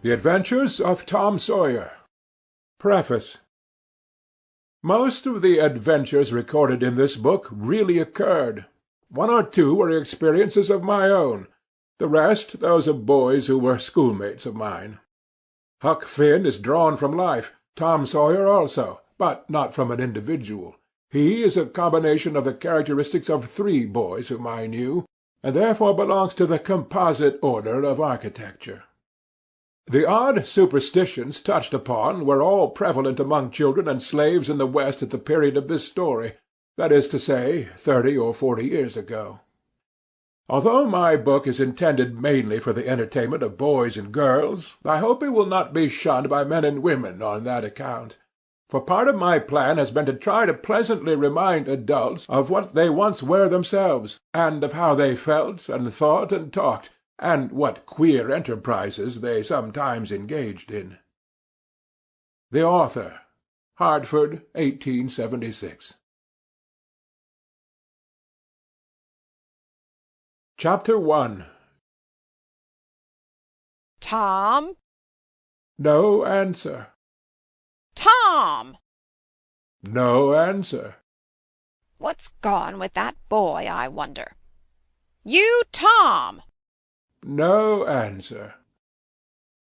The Adventures of Tom Sawyer. Preface. Most of the adventures recorded in this book really occurred. One or two were experiences of my own, the rest those of boys who were schoolmates of mine. Huck Finn is drawn from life, Tom Sawyer also, but not from an individual. He is a combination of the characteristics of three boys whom I knew, and therefore belongs to the composite order of architecture. The odd superstitions touched upon were all prevalent among children and slaves in the West at the period of this story, that is to say, 30 or 40 years ago. Although my book is intended mainly for the entertainment of boys and girls, I hope it will not be shunned by men and women on that account. For part of my plan has been to try to pleasantly remind adults of what they once were themselves, and of how they felt and thought and talked, and what queer enterprises they sometimes engaged in. The Author, Hartford, 1876. Chapter 1. Tom? No answer. Tom! No answer. What's gone with that boy, I wonder? You, Tom! No answer.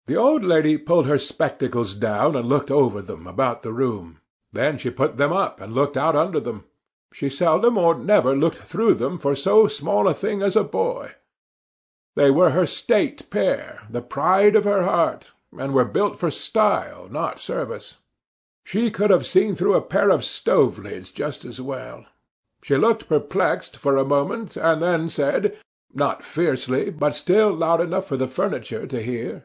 The old lady pulled her spectacles down and looked over them about the room. Then she put them up and looked out under them. She seldom or never looked through them for so small a thing as a boy. They were her state pair, the pride of her heart, and were built for style, not service. She could have seen through a pair of stove-lids just as well. She looked perplexed for a moment, and then said, not fiercely, but still loud enough for the furniture to hear,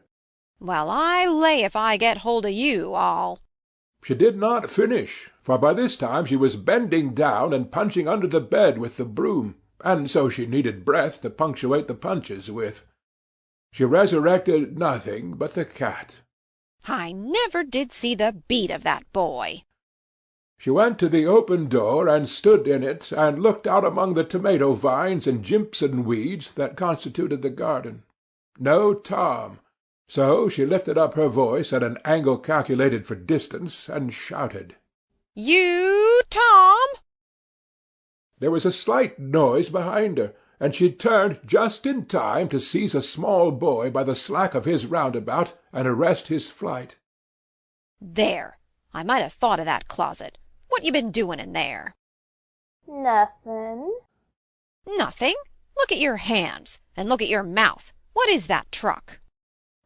"Well, I lay if I get hold of you, I'll—" She did not finish, for by this time she was bending down and punching under the bed with the broom, and so she needed breath to punctuate the punches with. She resurrected nothing but the cat. I never did see the beat of that boy. She went to the open door and stood in it and looked out among the tomato vines and jimpson weeds that constituted the garden. No Tom. So she lifted up her voice at an angle calculated for distance and shouted, You, Tom? There was a slight noise behind her, and she turned just in time to seize a small boy by the slack of his roundabout and arrest his flight. There! I might have thought of that closet. What you been doing in there? Nothing. Nothing? Look at your hands, and look at your mouth. What is that truck?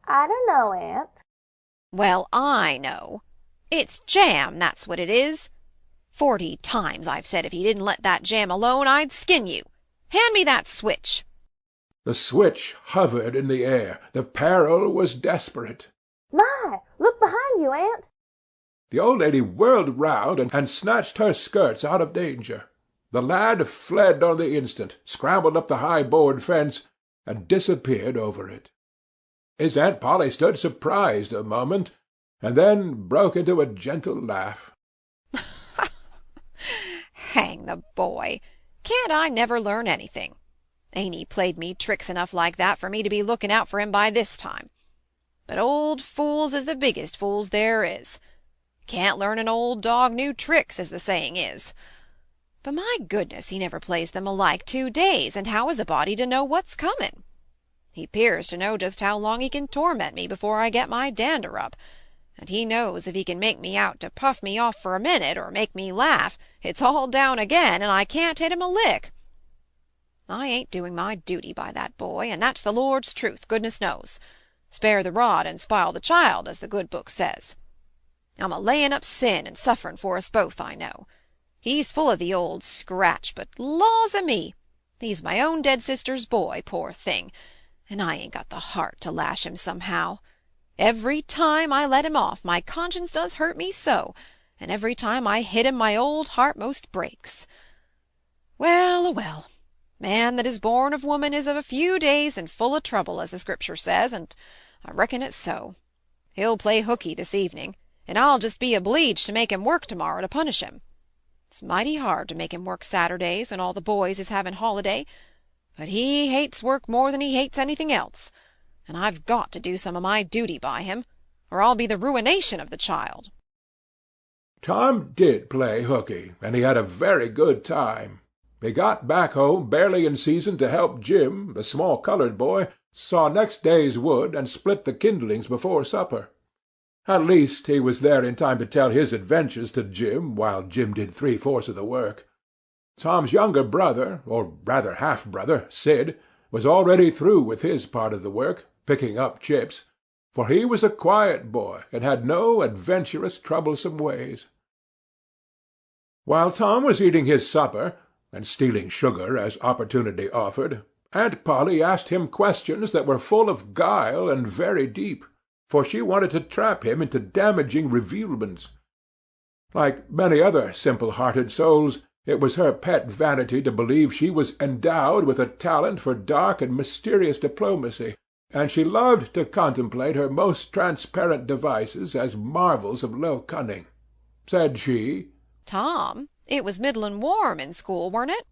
I don't know, Aunt. Well, I know. It's jam, that's what it is. 40 times I've said if you didn't let that jam alone, I'd skin you. Hand me that switch. The switch hovered in the air. The peril was desperate. My, look behind you, Aunt. The old lady whirled round and snatched her skirts out of danger. The lad fled on the instant, scrambled up the high board fence, and disappeared over it. His Aunt Polly stood surprised a moment, and then broke into a gentle laugh. Hang the boy! Can't I never learn anything? Ain't he played me tricks enough like that for me to be looking out for him by this time? But old fools is the biggest fools there is. Can't learn an old dog new tricks, as the saying is. But my goodness, he never plays them alike 2 days, and how is a body to know what's comin'? He 'pears to know just how long he can torment me before I get my dander up, and he knows if he can make me out to puff me off for a minute, or make me laugh, it's all down again, and I can't hit him a lick. I ain't doing my duty by that boy, and that's the Lord's truth, goodness knows. Spare the rod and spile the child, as the good book says. I'm a-layin' up sin and sufferin' for us both, I know. He's full of the old scratch, but laws-a-me! He's my own dead sister's boy, poor thing, and I ain't got the heart to lash him somehow. Every time I let him off, my conscience does hurt me so, and every time I hit him my old heart most breaks. Well, well, man that is born of woman is of a few days and full of trouble, as the Scripture says, and I reckon it's so. He'll play hookey this evening, and I'll just be obleeged to make him work to-morrow to punish him. It's mighty hard to make him work Saturdays when all the boys is having holiday, but he hates work more than he hates anything else. and I've got to do some of my duty by him, or I'll be the ruination of the child." Tom did play hookey, and he had a very good time. He got back home barely in season to help Jim, the small colored boy, saw next day's wood and split the kindlings before supper. At least he was there in time to tell his adventures to Jim, while Jim did 3/4 of the work. Tom's younger brother, or rather half-brother, Sid, was already through with his part of the work, picking up chips, for he was a quiet boy and had no adventurous, troublesome ways. While Tom was eating his supper, and stealing sugar as opportunity offered, Aunt Polly asked him questions that were full of guile and very deep, for she wanted to trap him into damaging revealments. Like many other simple-hearted souls, it was her pet vanity to believe she was endowed with a talent for dark and mysterious diplomacy, and she loved to contemplate her most transparent devices as marvels of low cunning. Said she, "Tom, it was middlin' warm in school, weren't it?"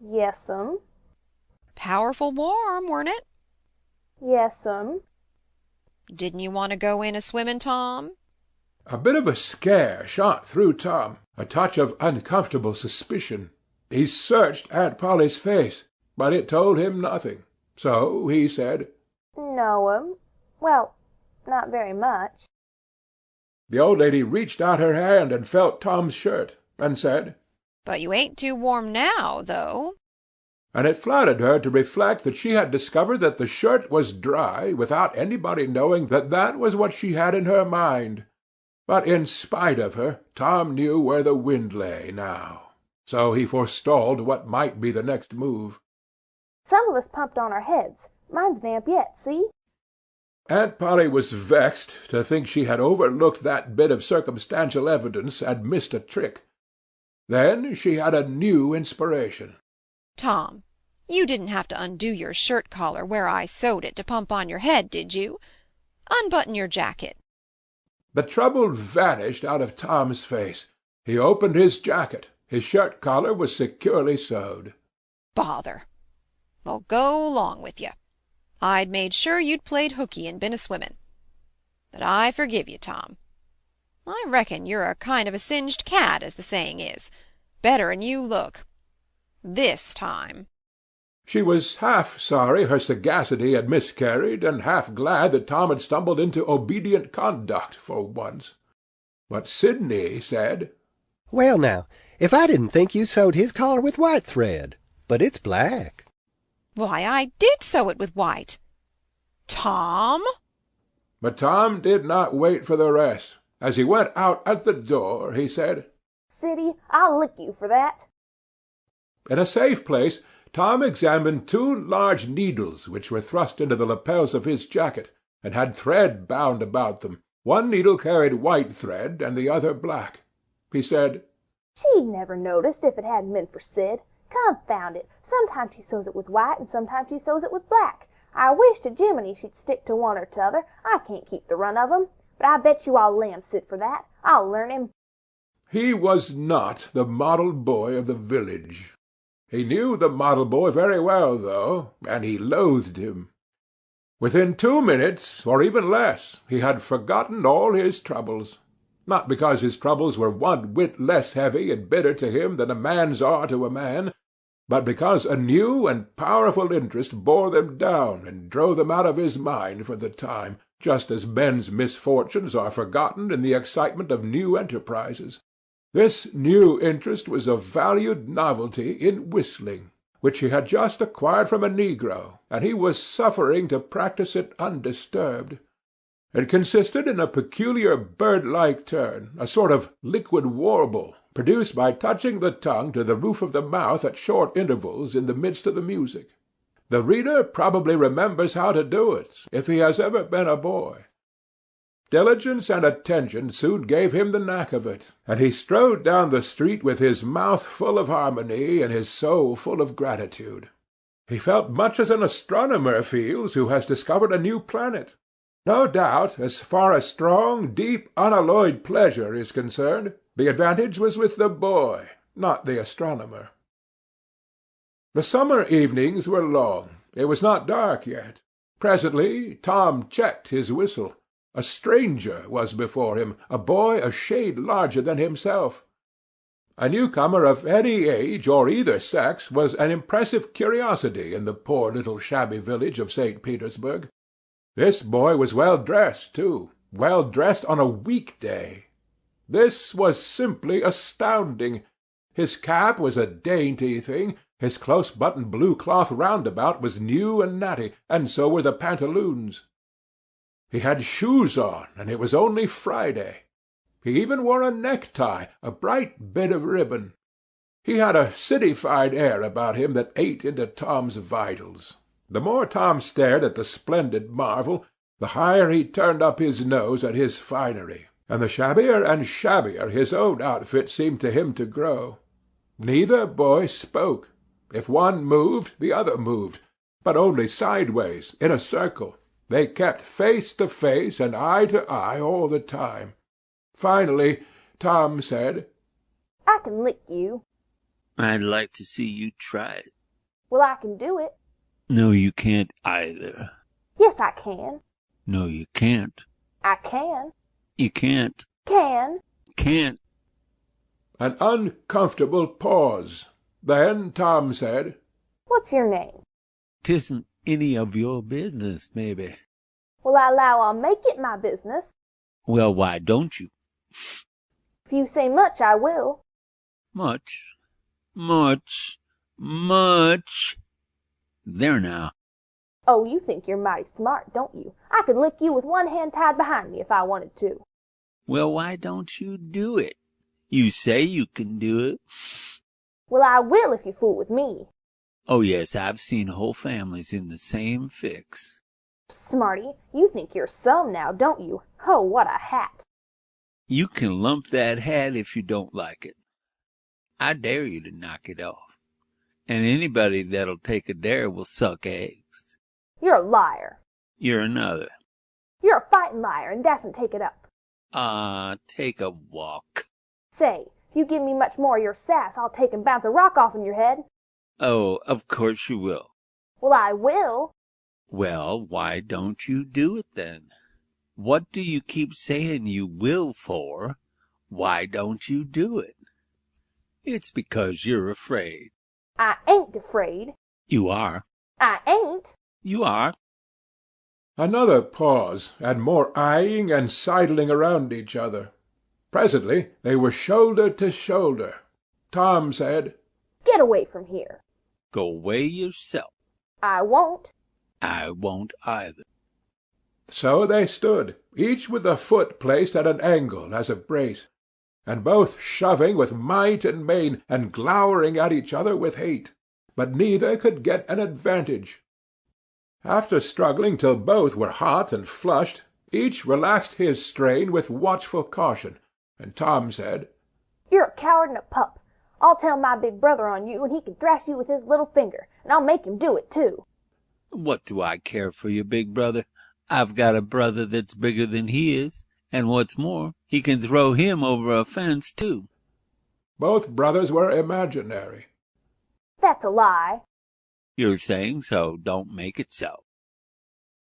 Yes'm. "Powerful warm, weren't it?" Yes'm. "Didn't you want to go in a-swimmin', Tom?" A bit of a scare shot through Tom, a touch of uncomfortable suspicion. He searched Aunt Polly's face, but it told him nothing. So he said, "No'm. Well, not very much." The old lady reached out her hand and felt Tom's shirt, and said, "But you ain't too warm now, though." And it flattered her to reflect that she had discovered that the shirt was dry without anybody knowing that that was what she had in her mind. But in spite of her, Tom knew where the wind lay now. So he forestalled what might be the next move. "Some of us pumped on our heads. Mine's damp yet, see?" Aunt Polly was vexed to think she had overlooked that bit of circumstantial evidence and missed a trick. Then she had a new inspiration. "Tom, you didn't have to undo your shirt collar where I sewed it to pump on your head, did you? Unbutton your jacket." The trouble vanished out of Tom's face. He opened his jacket. His shirt collar was securely sewed. "Bother! Well, go along with you. I'd made sure you'd played hookey and been a-swimmin'. But I forgive you, Tom. I reckon you're a kind of a singed cat, as the saying is. Better'n you look. This time." She was half sorry her sagacity had miscarried, and half glad that Tom had stumbled into obedient conduct for once. But Sidney said, "Well, now, if I didn't think you sewed his collar with white thread, but it's black." "Why, I did sew it with white. Tom!" But Tom did not wait for the rest. As he went out at the door, he said, "Siddy, I'll lick you for that." In a safe place, Tom examined 2 large needles which were thrust into the lapels of his jacket, and had thread bound about them. One needle carried white thread, and the other black. He said, "She'd never noticed if it hadn't been for Sid. Confound it, sometimes she sews it with white, and sometimes she sews it with black. I wish to Jiminy she'd stick to one or t'other. I can't keep the run of 'em. But I bet you I'll lamb Sid for that. I'll learn him." He was not the model boy of the village. He knew the model boy very well, though, and he loathed him. Within 2 minutes, or even less, he had forgotten all his troubles. Not because his troubles were one whit less heavy and bitter to him than a man's are to a man, but because a new and powerful interest bore them down and drove them out of his mind for the time, just as men's misfortunes are forgotten in the excitement of new enterprises. This new interest was a valued novelty in whistling, which he had just acquired from a negro, and he was suffering to practise it undisturbed. It consisted in a peculiar bird-like turn, a sort of liquid warble, produced by touching the tongue to the roof of the mouth at short intervals in the midst of the music. The reader probably remembers how to do it, if he has ever been a boy. Diligence and attention soon gave him the knack of it, and he strode down the street with his mouth full of harmony and his soul full of gratitude. He felt much as an astronomer feels who has discovered a new planet. No doubt, as far as strong, deep, unalloyed pleasure is concerned, the advantage was with the boy, not the astronomer. The summer evenings were long. It was not dark yet. Presently Tom checked his whistle. A stranger was before him, a boy a shade larger than himself. A newcomer of any age or either sex was an impressive curiosity in the poor little shabby village of St. Petersburg. This boy was well dressed, too, well dressed on a week-day. This was simply astounding. His cap was a dainty thing, his close-buttoned blue cloth roundabout was new and natty, and so were the pantaloons. He had shoes on, and it was only Friday. He even wore a necktie, a bright bit of ribbon. He had a citified air about him that ate into Tom's vitals. The more Tom stared at the splendid marvel, the higher he turned up his nose at his finery, and the shabbier and shabbier his own outfit seemed to him to grow. Neither boy spoke. If one moved, the other moved, but only sideways, in a circle. They kept face to face and eye to eye all the time. Finally, Tom said, I can lick you. I'd like to see you try it. Well, I can do it. No, you can't either. Yes, I can. No, you can't. I can. You can't. Can. Can't. An uncomfortable pause. Then Tom said, What's your name? 'Tisn't any of your business, maybe. Well, I allow I'll make it my business. Well, why don't you? If you say much, I will. Much. Much. Much. There now. Oh, you think you're mighty smart, don't you? I could lick you with one hand tied behind me if I wanted to. Well, why don't you do it? You say you can do it. Well, I will if you fool with me. Oh, yes, I've seen whole families in the same fix. Smarty, you think you're some now, don't you? Oh, what a hat. You can lump that hat if you don't like it. I dare you to knock it off. And anybody that'll take a dare will suck eggs. You're a liar. You're another. You're a fighting liar and dasn't take it up. Take a walk. Say, if you give me much more of your sass, I'll take and bounce a rock off in your head. Oh, of course you will. Well, I will. Well, why don't you do it then? What do you keep saying you will for? Why don't you do it? It's because you're afraid. I ain't afraid. You are. I ain't. You are. Another pause, and more eyeing and sidling around each other. Presently they were shoulder to shoulder. Tom said, Get away from here. Go away yourself. I won't. I won't either. So they stood, each with a foot placed at an angle as a brace, and both shoving with might and main, and glowering at each other with hate. But neither could get an advantage. After struggling till both were hot and flushed, each relaxed his strain with watchful caution, and Tom said, You're a coward and a pup. I'll tell my big brother on you, and he can thrash you with his little finger, and I'll make him do it, too. What do I care for your big brother? I've got a brother that's bigger than he is, and what's more, he can throw him over a fence, too. Both brothers were imaginary. That's a lie. You're saying so. Don't make it so.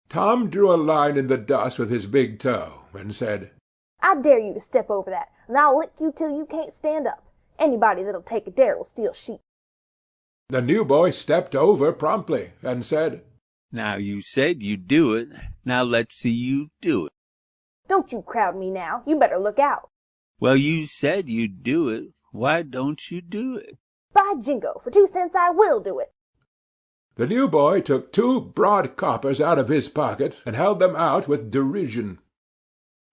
Tom drew a line in the dust with his big toe, and said, I dare you to step over that, and I'll lick you till you can't stand up. Anybody that'll take a dare will steal sheep. The new boy stepped over promptly, and said, Now you said you'd do it. Now let's see you do it. Don't you crowd me now. You better look out. Well, you said you'd do it. Why don't you do it? By jingo, for 2 cents I will do it. The new boy took 2 broad coppers out of his pocket and held them out with derision.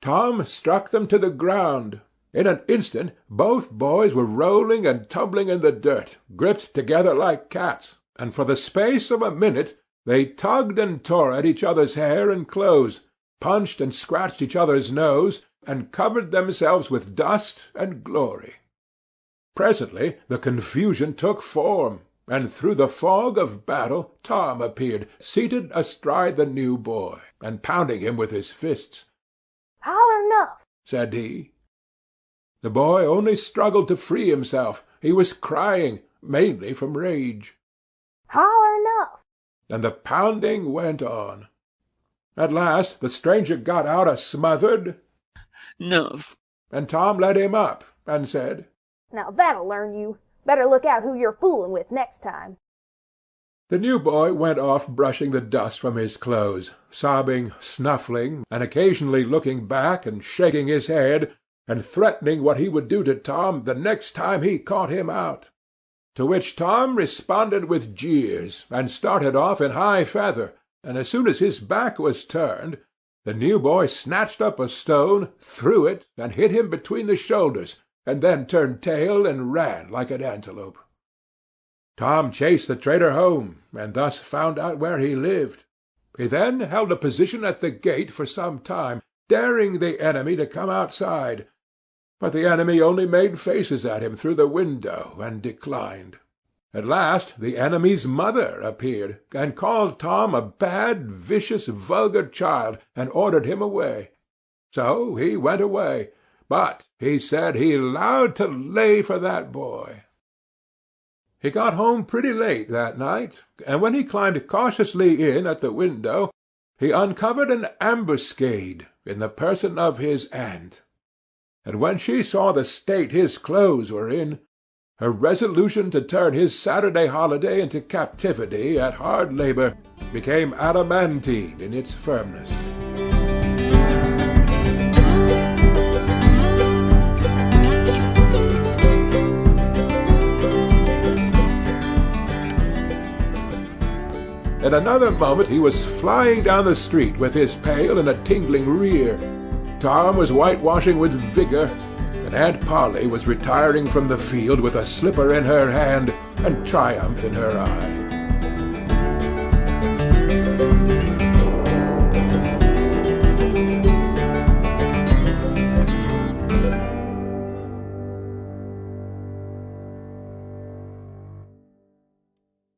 Tom struck them to the ground. In an instant both boys were rolling and tumbling in the dirt, gripped together like cats, and for the space of a minute they tugged and tore at each other's hair and clothes, punched and scratched each other's nose, and covered themselves with dust and glory. Presently the confusion took form, and through the fog of battle Tom appeared, seated astride the new boy, and pounding him with his fists. Holler enough, said he. The boy only struggled to free himself. He was crying, mainly from rage. Holler enough. And the pounding went on. At last the stranger got out a smothered Nuff. and Tom led him up and said, Now that'll learn you. Better look out who you're fooling with next time. The new boy went off brushing the dust from his clothes, sobbing, snuffling, and occasionally looking back and shaking his head, and threatening what he would do to Tom the next time he caught him out. To which Tom responded with jeers, and started off in high feather, and as soon as his back was turned, the new boy snatched up a stone, threw it, and hit him between the shoulders, and then turned tail and ran like an antelope. Tom chased the traitor home, and thus found out where he lived. He then held a position at the gate for some time, daring the enemy to come outside, but the enemy only made faces at him through the window and declined. At last the enemy's mother appeared, and called Tom a bad, vicious, vulgar child, and ordered him away. So he went away, but he said he allowed to lay for that boy. He got home pretty late that night, and when he climbed cautiously in at the window, he uncovered an ambuscade in the person of his aunt. And when she saw the state his clothes were in, her resolution to turn his Saturday holiday into captivity at hard labor became adamantine in its firmness. In another moment he was flying down the street with his pail in a tingling rear. Tom was whitewashing with vigor, and Aunt Polly was retiring from the field with a slipper in her hand and triumph in her eye.